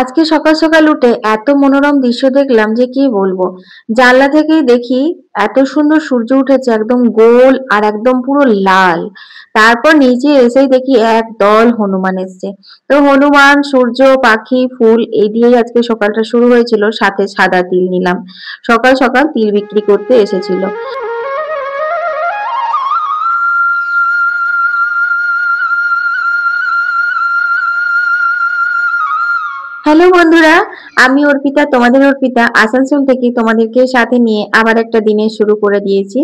আজকে সকাল সকাল উঠে এত মনোরম দৃশ্য দেখলাম যে কি বলবো। জানলা থেকেই দেখি এত সুন্দর সূর্য উঠেছে, একদম গোল আর একদম পুরো লাল। তারপর নিচে এসেই দেখি এক দল হনুমান এসছে। তো হনুমান, সূর্য, পাখি, ফুল এই দিয়েই আজকে সকালটা শুরু হয়েছিল। সাথে সাদা তিল নিলাম, সকাল সকাল তিল বিক্রি করতে এসেছিল। হ্যালো বন্ধুরা, আমি অর্পিতা, তোমাদের অর্পিতা আসানসোল থেকে তোমাদেরকে সাথে নিয়ে আবার একটা দিনের শুরু করে দিয়েছি।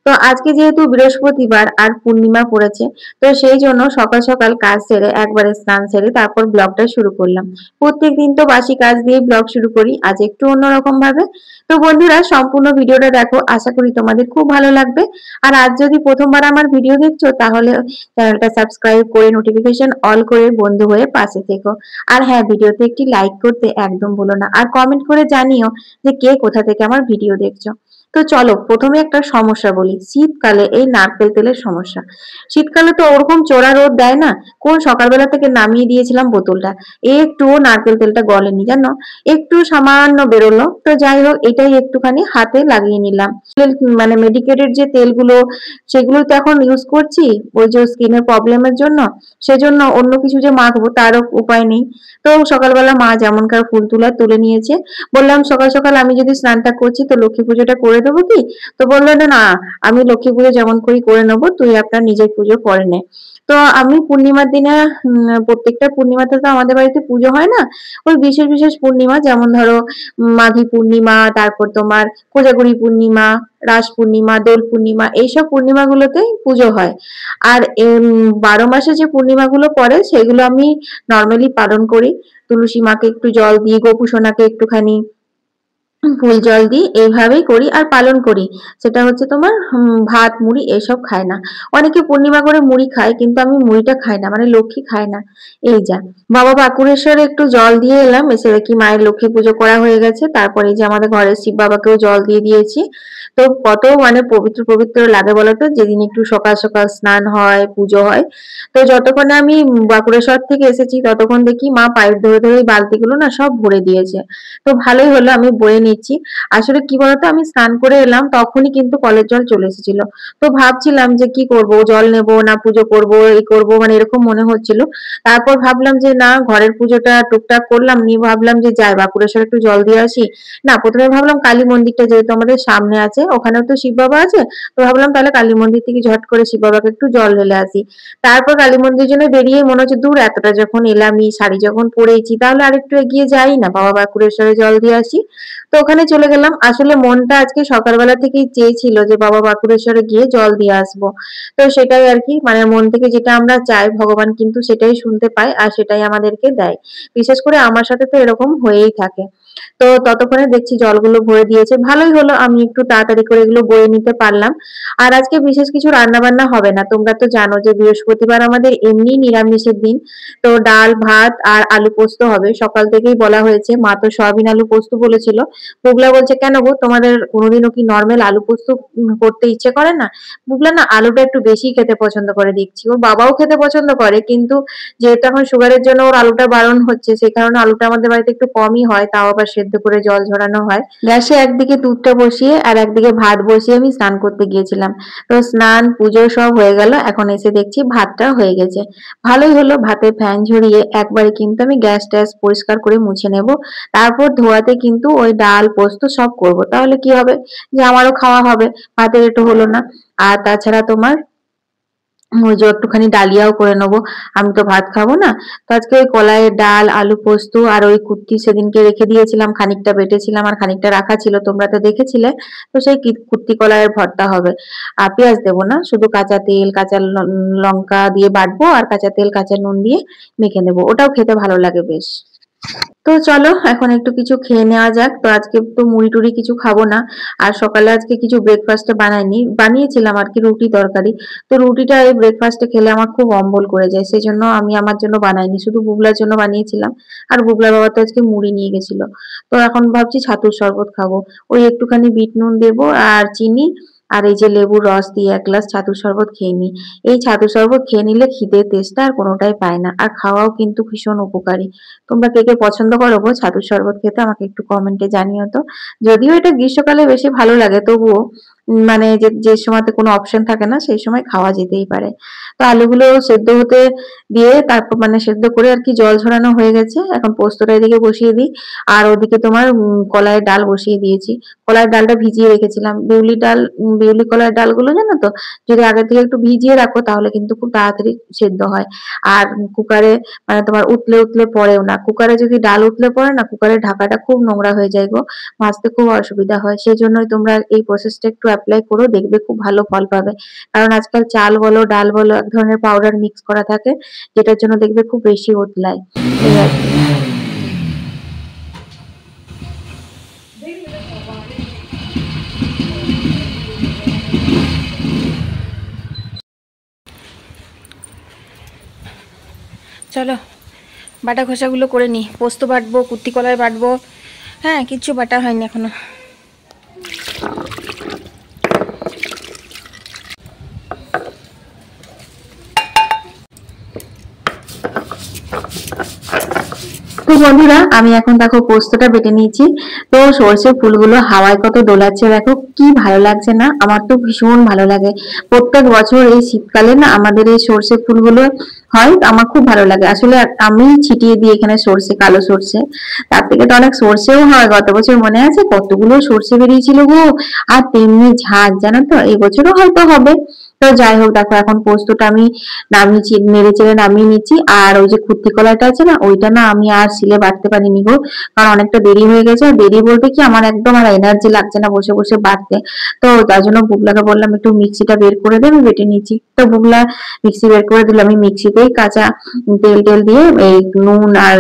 তো আজকে যেহেতু বৃহস্পতিবার আর পূর্ণিমা পড়েছে, তো সেই জন্য সকাল সকাল কাজ সেরে একবারে স্নান সেরে তারপর ব্লগটা শুরু করলাম। প্রত্যেকদিন তো বাসি কাজ দিয়ে ব্লগ শুরু করি, আজ একটু অন্যরকম ভাবে। তো বন্ধুরা, সম্পূর্ণ ভিডিওটা দেখো, আশা করি তোমাদের খুব ভালো লাগবে। আর আজ যদি প্রথমবার আমার ভিডিও দেখছো, তাহলে চ্যানেলটা সাবস্ক্রাইব করে নোটিফিকেশন অল করে বন্ধু হয়ে পাশে থেকো। আর হ্যাঁ, ভিডিওতে একটি লাইক করতে একদম ভুলো না, আর কমেন্ট করে জানিও যে কে কোথা থেকে আমার ভিডিও দেখছো। তো চলো প্রথমে একটা সমস্যা বলি, শীতকালে এই নারকেল তেলের সমস্যা। শীতকালে তো ওরকম চড়া রোদ দেয় না। কোন সকালবেলা থেকে নামিয়ে দিয়েছিলাম বোতলটা, একটুও নারকেল তেলটা গলেনি জানো, একটু সামান্য বেরোলো। তো যাই হোক, এটাই একটুখানি হাতে লাগিয়ে নিলাম। মানে মেডিকেটেড যে তেলগুলো, সেগুলো তো এখন ইউজ করছি ওই যে স্কিনের প্রবলেমের জন্য। সেজন্য অন্য কিছু যে মাখবো তারও উপায় নেই। তো সকালবেলা মা যেমনকার ফুল তুলা তুলে নিয়েছে। বললাম সকাল সকাল আমি যদি স্নানটা করছি তো লক্ষ্মী পুজোটা করে দেবো কি? তো বললো না না, আমি লক্ষ্মী পুজো যেমন করি করে নেবো, তুই আপনার নিজের পুজো করে নে। তো আমি পূর্ণিমার দিনে প্রত্যেকটা পূর্ণিমাতে তো আমাদের বাড়িতে পুজো হয় না। ওই বিশেষ বিশেষ পূর্ণিমা, যেমন ধরো মাঘী পূর্ণিমা, তারপর তোমার কোজাগরী পূর্ণিমা, রাস পূর্ণিমা, দোল পূর্ণিমা, এইসব পূর্ণিমা গুলোতে পুজো হয়। আর 12 মাসে যে পূর্ণিমা গুলো পড়ে সেগুলো আমি নর্মালি পালন করি। তুলসী মাকে একটু জল দিই, গোপু সোনাকে একটুখানি ফুল জল দিই, এইভাবেই করি আর পালন করি। সেটা হচ্ছে তোমার ভাত মুড়ি এসব খায় না। অনেকে পূর্ণিমা করে মুড়ি খায়, কিন্তু আমি মুড়িটা খাই না, মানে লক্ষ্মী খায় না। এই যা, বাবা বাঁকুড়েশ্বরে একটু জল দিয়ে এলাম, এসে দেখি মায়ের লক্ষ্মী পুজো করা হয়ে গেছে। তারপরে এই যে আমাদের ঘরের শিব বাবাকেও জল দিয়ে দিয়েছি। তো কত মানে পবিত্র পবিত্র লাগে বলতো, যেদিন একটু সকাল সকাল স্নান হয়, পুজো হয়। তো যতক্ষণে আমি বাঁকুড়েশ্বর থেকে এসেছি ততক্ষণ দেখি মা পাইপ ধরে ধরে এই বালতিগুলো না সব ভরে দিয়েছে। তো ভালোই হলো, আমি বয়ে নিচ্ছি। আসলে কি বলতো, আমি স্নান করে এলাম তখনই কিন্তু কলের জল চলে এসেছিল। তো ভাবছিলাম যে কি করব, জল নেব না পুজো করব, এই করব, মানে এরকম মনে হচ্ছিল। তারপর ভাবলাম যে না, ঘরের পুজোটা টুকটাক করলাম, নিয়ে ভাবলাম যে যাই বাঁকুড়েশ্বর একটু জল দিয়ে আসি। না, প্রথমে ভাবলাম কালী মন্দিরটা যেহেতু আমাদের সামনে আছে, ওখানেও তো শিব বাবা আছে। তো ভাবলাম তাহলে কালী মন্দির থেকে ঝট করে শিব বাবাকে একটু জল ঢেলে আসি। তারপর কালী মন্দির জন্য বেরিয়ে মনে হচ্ছে দূর, এতটা যখন এলামই, শাড়ি যখন পরেইছি, তাহলে আরেকটু এগিয়ে যাই না, বাবা বাঁকুড়েশ্বরে জল দিয়ে আসি। তো ওখানে চলে গেলাম। আসলে মনটা আজকে সকালবেলা থেকেই চেয়েছিল যে বাবা বাঁকুড়েশ্বরে গিয়ে জল দিয়ে আসবো। তো সেটাই আর কি, মানে মন থেকে যেটা আমরা চাই ভগবান কিন্তু সেটাই শুনতে পায় আর সেটাই আমাদেরকে দেয়। বিশেষ করে আমার সাথে তো এরকম হয়েই থাকে। তো ততক্ষণে দেখছি জলগুলো ভরে দিয়েছে, ভালোই হলো, আমি একটু তাড়াতাড়ি করে এগুলো বয়ে নিতে পারলাম। আর আজকে বিশেষ কিছু রান্না বান্না হবে না, তোমরা তো জানো যে বৃহস্পতিবার আমাদের এমনি নিরামিষের দিন। তো ডাল ভাত আর আলু পোস্ত হবে, সকাল থেকেই বলা হয়েছে। মা তো সয়াবিন আলু পোস্ত বলেছিল। বুগলা বলছে কেন গো, তোমাদের কোনোদিনও কি নর্মাল আলু পোস্ত করতে ইচ্ছে করে না? বুগলা না আলুটা একটু বেশি খেতে পছন্দ করে দেখছি, ওর বাবাও খেতে পছন্দ করে, কিন্তু যেহেতু এখন সুগারের জন্য ওর আলুটা বারণ হচ্ছে, সেই কারণে আলুটা আমাদের বাড়িতে একটু কমই হয়, তাও আবার সেদ্ধ করে জল ঝরানো হয়। গ্যাসে একদিকে দুধটা বসিয়ে আর একদিকে ভাত বসিয়ে আমি স্নান করতে গিয়েছিলাম। তো স্নান পুজো সব হয়ে গেল, এখন এসে দেখছি ভাতটা হয়ে গেছে। ভালোই হলো, ভাতে ফ্যান ঝরিয়ে একবারে কিন্তু আমি গ্যাস ট্যাস পরিষ্কার করে মুছে নেব। তারপর ধোয়াতে কিন্তু ওই ডাল পোস্ত সব করব, তাহলে কি হবে যে আমারও খাওয়া হবে, ভাতের একটু হলো না। আর তাছাড়া তোমার ওই যে একটুখানি ডালিয়াও করে নেবো, আমি তো ভাত খাবো না। তো আজকে ওই কলাইয়ের ডাল, আলু পোস্ত আর ওই কুর্তি সেদিনকে রেখে দিয়েছিলাম, খানিকটা বেটেছিলাম আর খানিকটা রাখা ছিল, তোমরা তো দেখেছিলে। তো সেই কুর্তি কলাইয়ের ভর্তা হবে। আর পেঁয়াজ দেবো না, শুধু কাঁচা তেল, কাঁচা লঙ্কা দিয়ে বাটবো আর কাঁচা তেল কাঁচা নুন দিয়ে মেখে নেবো, ওটাও খেতে ভালো লাগে বেশ। তো চলো এখন একটু কিছু খেয়ে নেওয়া যাক। তো আজকে তো মুড়ি টুড়ি কিছু খাবো না। আর সকালে আজকে কিছু ব্রেকফাস্টে বানাইনি, বানিয়েছিলাম আর কি রুটি তরকারি। তো রুটিটা এই ব্রেকফাস্টে খেলে আমার খুব অম্বল করে যায়, সেই জন্য আমি আমার জন্য বানাইনি, শুধু বুগলার জন্য বানিয়েছিলাম। আর বুগলার বাবা তো আজকে মুড়ি নিয়ে গেছিল। তো এখন ভাবছি ছাতুর শরবত খাবো। ওই একটুখানি বিট নুন দেবো আর চিনি আর এই যে লেবুর রস দিয়ে এক গ্লাস ছাতুর শরবত খেয়ে নিই। এই ছাতুর শরবত খেয়ে নিলে খিদের তেষ্টা আর কোনোটাই পায় না, আর খাওয়াও কিন্তু ভীষণ উপকারী। তোমরা কে কে পছন্দ করো গো ছাতুর শরবত খেতে, আমাকে একটু কমেন্টে জানিও তো। যদিও এটা গ্রীষ্মকালে বেশি ভালো লাগে, তবুও মানে যে যে সময়তে কোনো অপশন থাকে না সেই সময় খাওয়া যেতেই পারে। তো আলুগুলো সেদ্ধ হতে দিয়ে তারপর মানে সেদ্ধ করে আর কি জল ঝরানো হয়ে গেছে, এখন পোস্তটা এদিকে বসিয়ে দিই। আর ওদিকে তোমার কলাইয়ের ডাল বসিয়ে দিয়েছি। কলাইয়ের ডালটা ভিজিয়ে রেখেছিলাম, বিউলি ডাল, বিউলি কলাইয়ের ডালগুলো জানো তো, যদি আগে থেকে একটু ভিজিয়ে রাখো তাহলে কিন্তু খুব তাড়াতাড়ি সেদ্ধ হয়। আর কুকারে মানে তোমার উতলে উতলে পড়েও না। কুকারে যদি ডাল উতলে পড়ে না, কুকারের ঢাকাটা খুব নোংরা হয়ে যায় গো, ভাজতে খুব অসুবিধা হয়। সেই জন্যই তোমরা এই প্রসেসটা একটু অ্যাপ্লাই করো, দেখবে খুব ভালো ফল পাবে। কারণ আজকাল চাল বলো ডাল বলো এক ধরনের পাউডার মিক্স করা থাকে, যেটার জন্য দেখবে খুব বেশি উতলায়। এই আর কি। চলো বাটা ঘষাগুলো করে নিই। পোস্ত বাটবো, কুর্তি কলাই বাটবো, হ্যাঁ কিচ্ছু বাটা হয়নি এখনো। তো বন্ধুরা আমি এখন দেখো পোস্তটা বেটে নিয়েছি। তো সর্ষের ফুলগুলো হাওয়ায় কত দোলাচ্ছে দেখো, কি ভালো লাগছে না? আমার তো ভীষণ ভালো লাগে। প্রত্যেক বছর এই শীতকালে না আমাদের এই সর্ষে ফুলগুলো হয়, আমার খুব ভালো লাগে। আসলে আমি ছিটিয়ে দিই এখানে সর্ষে, কালো সর্ষে। তার থেকে তো অনেক সর্ষেও হয়, গত বছর মনে আছে কতগুলো সর্ষে বেরিয়েছিল গো। আর তেমনি ঝাঁজ জানো তো, এই বছরও হয়তো হবে। তো যাই হোক দেখো এখন পোস্তটা আমি নামিয়ে নেড়ে চেড়ে নামিয়ে নিচ্ছি। আর ওই যে কুর্তি কলাইটা আছে না, ওইটা না আমি আর শিলে বাটতে পারিনি গো, কারণ অনেকটা দেরি হয়ে গেছে। আর দেরি বলতে কি, আমার একদম আর এনার্জি লাগছে না বসে বসে বাটতে। তো তার জন্য বুগলাকে বললাম একটু মিক্সিটা বের করে দে, আমি বেটে নিচ্ছি। তো বুগলা মিক্সি বের করে দিল, আমি মিক্সিতেই কাঁচা তেল টেল দিয়ে এই নুন আর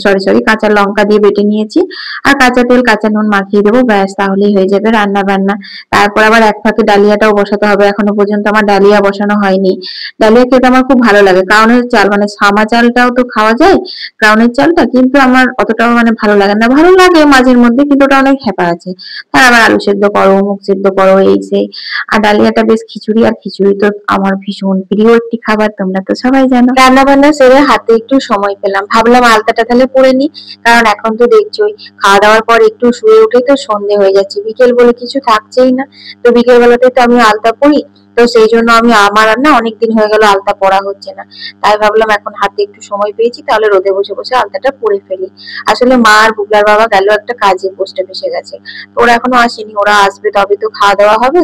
সরি সরি কাঁচা লঙ্কা দিয়ে বেটে নিয়েছি। আর কাঁচা তেল কাঁচা নুন মাখিয়ে দেবো, ব্যাস তাহলেই হয়ে যাবে রান্না বান্না। তারপর আবার এক ফাঁকে ডালিয়াটাও বসাতে হবে, এখনো পর্যন্ত আমার ডালিয়া বসানো হয়নি। ডালিয়া খেতে আমার খুব ভালো লাগে, কাউনের চাল মানে সামা চালটাও তো খাওয়া যায়, গ্রাউন্ডের চালটা, কিন্তু আমার অতটাও মানে ভালো লাগে না। ভালো লাগে মাঝের মধ্যে, কিন্তু ওটা অনেক হ্যাপা আছে। তার আবার আলু সেদ্ধ করো, মুগ সেদ্ধ করো, এই সেই। আর ডালিয়াটা বেশ খিচুড়ি, আর খিচুড়ি তো আমার ভীষণ প্রিয় একটি খাবার, তোমরা তো সবাই জানো। রান্না বান্না সেরে হাতে একটু সময় পেলাম, ভাবলাম আলতাটা তাহলে পরে নি। কারণ এখন তো দেখছোই খাওয়া দাওয়ার পর একটু শুয়ে উঠে তো সন্ধে হয়ে যাচ্ছে, বিকেল বলে কিছু থাকছেই না। তো বিকেল বেলাতে তো আমি আলতা পরি। তো সেই জন্য আমি আমার আর না অনেকদিন হয়ে গেল আলতা পরা হচ্ছে না। তাই ভাবলাম এখন হাতে একটু সময় পেয়েছি, তাহলে রোদে বসে বসে আলতাটা পরে ফেলি। আসলে মা আর বুগলার বাবা গেল একটা কাজে, পোস্টে ফেসে গেছে। তো ওরা এখনো আসেনি, ওরা আসবে তবে তো খাওয়া দাওয়া হবে।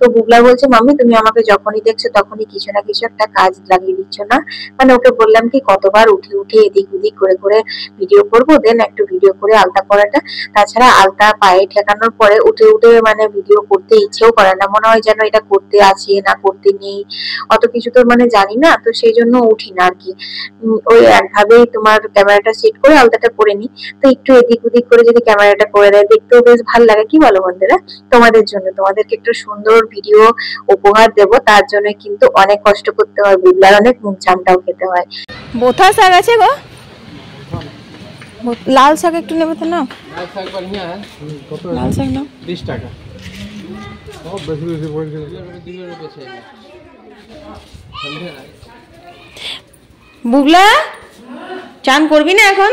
তো বুগলা বলছে, মাম্মি তুমি আমাকে যখনই দেখছো তখনই কিছু না কিছু একটা কাজ লাগিয়ে দিচ্ছ না? মানে ওকে বললাম কি, কতবার উঠে উঠে এদিক ওদিক করে করে ভিডিও করবো, দেন একটু ভিডিও করে আলতা পরাটা। তাছাড়া আলতা পায়ে ঠেকানোর পরে উঠে উঠে মানে ভিডিও করতে ইচ্ছেও করে না, মনে হয় যেন এটা করতে আছে না করতে নেই। অত কিছু তো মানে জানি না, তো সেই জন্য উঠি না আর কি। ওই একভাবেই তোমার ক্যামেরাটা সেট করে আলতাটা পরে নি। তো একটু এদিক ওদিক করে যদি ক্যামেরাটা করে দেয়, দেখতেও বেশ ভালো লাগে, কি বলো বন্ধুরা? তোমাদের জন্য, তোমাদেরকে একটু সুন্দর ভিডিও উপহার দেব, তার জন্য কিন্তু অনেক কষ্ট করতে হয়, বুগলার অনেক মুখ চামটাও খেতে হয়। বোথা শাক আছে গো, লাল শাক একটু নেবে তো নাও। लाल साग बढ़िया है। লাল শাক নাও। 20 টাকা। बहुत बेसी बेसी बोल के दिलो रे बेचे। समझे ना? বুগলা চান করবি না এখন?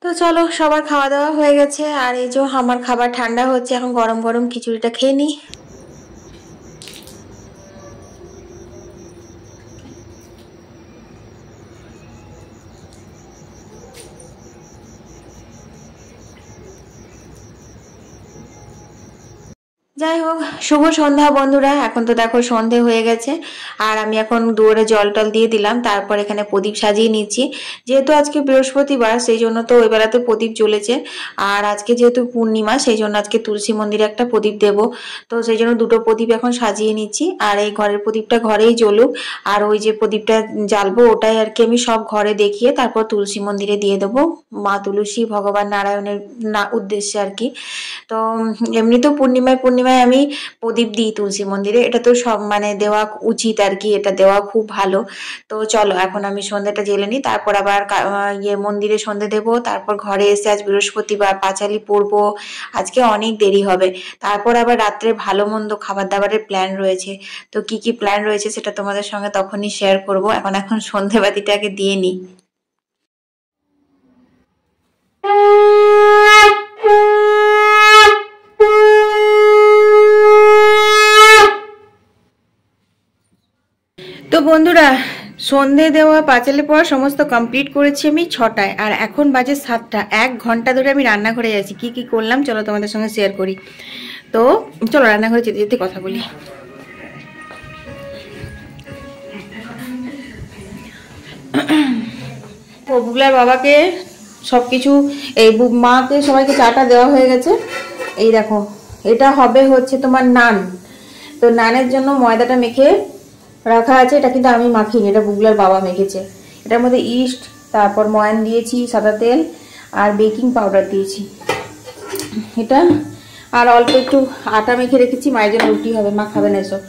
তো চলো সবার খাওয়া দাওয়া হয়ে গেছে, আর এই যে আমার খাবার ঠান্ডা হচ্ছে, এখন গরম গরম খিচুড়িটা খেয়ে নিই। যাই হোক, শুভ সন্ধ্যা বন্ধুরা। এখন তো দেখো সন্ধে হয়ে গেছে, আর আমি এখন দুয়ারে জল টল দিয়ে দিলাম, তারপর এখানে প্রদীপ সাজিয়ে নিচ্ছি। যেহেতু আজকে বৃহস্পতিবার সেই জন্য তো ওই বেলাতে প্রদীপ জ্বলেছে। আর আজকে যেহেতু পূর্ণিমা সেই জন্য আজকে তুলসী মন্দিরে একটা প্রদীপ দেব। তো সেই জন্য দুটো প্রদীপ এখন সাজিয়ে নিচ্ছি। আর এই ঘরের প্রদীপটা ঘরেই জ্বলুক, আর ওই যে প্রদীপটা জ্বালবো ওটাই আর কি আমি সব ঘরে দেখিয়ে তারপর তুলসী মন্দিরে দিয়ে দেবো, মা তুলসী ভগবান নারায়ণের উদ্দেশ্যে আর কি। তো এমনিতেও পূর্ণিমায় পূর্ণিমায় আমি প্রদীপ দিই তুলসী মন্দিরে, এটা তো সব মানে দেওয়া উচিত আর কি, এটা দেওয়া খুব ভালো। তো চলো এখন আমি সন্ধ্যাটা জেলে নিই, তারপর আবার মন্দিরে সন্ধ্যে দেবো, তারপর ঘরে এসে আজ বৃহস্পতিবার পাঁচালি পড়বো, আজকে অনেক দেরি হবে। তারপর আবার রাত্রে ভালো মন্দ খাবার দাবারের প্ল্যান রয়েছে। তো কি কি প্ল্যান রয়েছে সেটা তোমাদের সঙ্গে তখনই শেয়ার করবো। এখন সন্ধেবাতিটাকে দিয়ে নিই। তো বন্ধুরা, সন্ধে দেওয়া পাঁচালি পড়া সমস্ত কমপ্লিট করেছি আমি 6টায়, আর এখন বাজে 7টা। 1 ঘন্টা ধরে আমি রান্নাঘরে আছি। কি কি করলাম চলো তোমাদের সঙ্গে শেয়ার করি। তো চলো রান্নাঘরে যেতে যেতে কথা বলি। বুগলার বাবাকে সবকিছু, এই মাকে সবাইকে চাটা দেওয়া হয়ে গেছে। এই দেখো, এটা হবে হচ্ছে তোমার নান। তো নানের জন্য ময়দাটা মেখে রাখা আছে, এটা কিন্তু আমি মাখিনি, এটা বুগলার বাবা মেখেছে। এটার মধ্যে ইস্ট, তারপর ময়ান দিয়েছি, সাদা তেল আর বেকিং পাউডার দিয়েছি এটা, আর অল্প একটু আটা মেখে রেখেছি। মায়ের জন্য রুটি হবে, মা খাবে না এসব,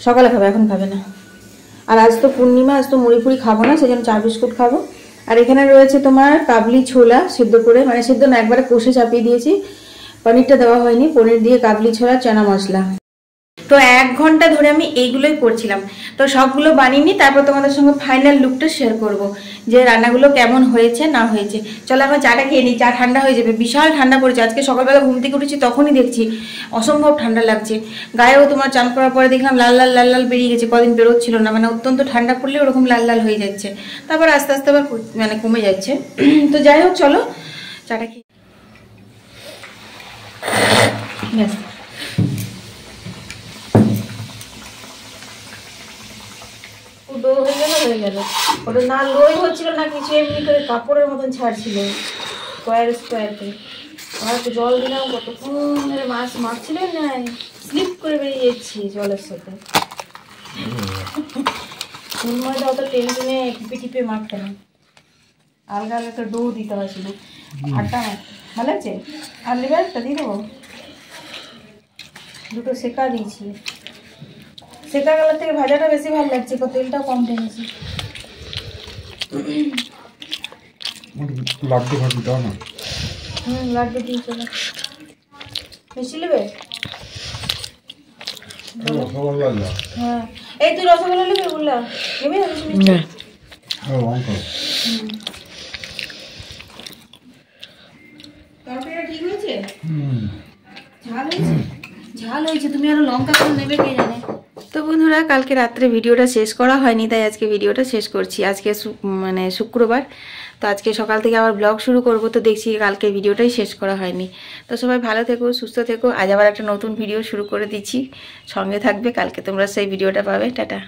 সকালে খাবে, এখন খাবে না। আর আজ তো পূর্ণিমা, আজ তো মুড়ি ফুড়ি খাবো না, সেজন্য চা বিস্কুট খাবো। আর এখানে রয়েছে তোমার কাবলি ছোলা সিদ্ধ করে, মানে সিদ্ধ না, একবারে কষে চাপিয়ে দিয়েছি, পনিরটা দেওয়া হয়নি, পনির দিয়ে কাবলি ছোলা চানা মশলা। তো 1 ঘন্টা ধরে আমি এইগুলোই করছিলাম। তো সবগুলো বানিয়ে নিই, তারপর তোমাদের সঙ্গে ফাইনাল লুকটা শেয়ার করব যে রান্নাগুলো কেমন হয়েছে না হয়েছে। চলো এখন চাটা খেয়ে নিই, চা ঠান্ডা হয়ে যাবে। বিশাল ঠান্ডা পড়েছে আজকে, সকালবেলা ঘুম থেকে উঠেছি তখনই দেখছি অসম্ভব ঠান্ডা লাগছে। গায়েও তোমার চান করার পরে দেখলাম লাল লাল লাল লাল বেরিয়ে গেছে, কদিন বেরোচ্ছিল না, মানে অত্যন্ত ঠান্ডা পড়লে ওরকম লাল লাল হয়ে যাচ্ছে, তারপর আস্তে আস্তে আবার মানে কমে যাচ্ছে। তো যাই হোক চলো চাটা খেয়ে ব্যাস। হয়ে গেল ওটা, না লোই হচ্ছিল না কিছু, এমনি করে কাপড়ের মতন ছাড়ছিল স্কোয়ার স্কোয়ার করে। আর একটু জল দিলাম, কতক্ষণ ধরে মাছ মারছিল না, স্লিপ করে বেরিয়ে যাচ্ছি জলের সাথে। ময়দা অত টেনশনে টিপে টিপে মারতে না, আলগা আলগা একটা ডো দিতে হয়েছিল। আটা ভালো আছে, আর লিভারটা দিয়ে দেবো, দুটো সেকা দিয়েছি। সেকা গেলার থেকে ভাজাটা বেশি ভালো লাগছে, তেলটা কম টেনেছি। লাড্ডু ফাড্ডু দাও না। লাড্ডু দিয়ে চলো, মিষ্টি নেবে? হ্যাঁ, এই তুই রসগোল্লা নেবে? বললাম নেবে না মিষ্টি? তরকারিটা ঠিক হয়েছে? ঝাল হয়েছে? ঝাল হয়েছে, তুমি আরো লঙ্কা করে নেবে কে জানে। তো বন্ধুরা, কালকে রাত্রে ভিডিওটা শেষ করা হয়নি, তাই আজকে ভিডিওটা শেষ করছি। আজকে মানে শুক্রবার, তো আজকে সকাল থেকে আবার ব্লগ শুরু করব। তো দেখছি কালকে ভিডিওটাই শেষ করা হয়নি। তো সবাই ভালো থেকো, সুস্থ থেকো। আজ আবার একটা নতুন ভিডিও শুরু করে দিচ্ছি, সঙ্গে থাকবে, কালকে তোমরা সেই ভিডিওটা পাবে। টাটা।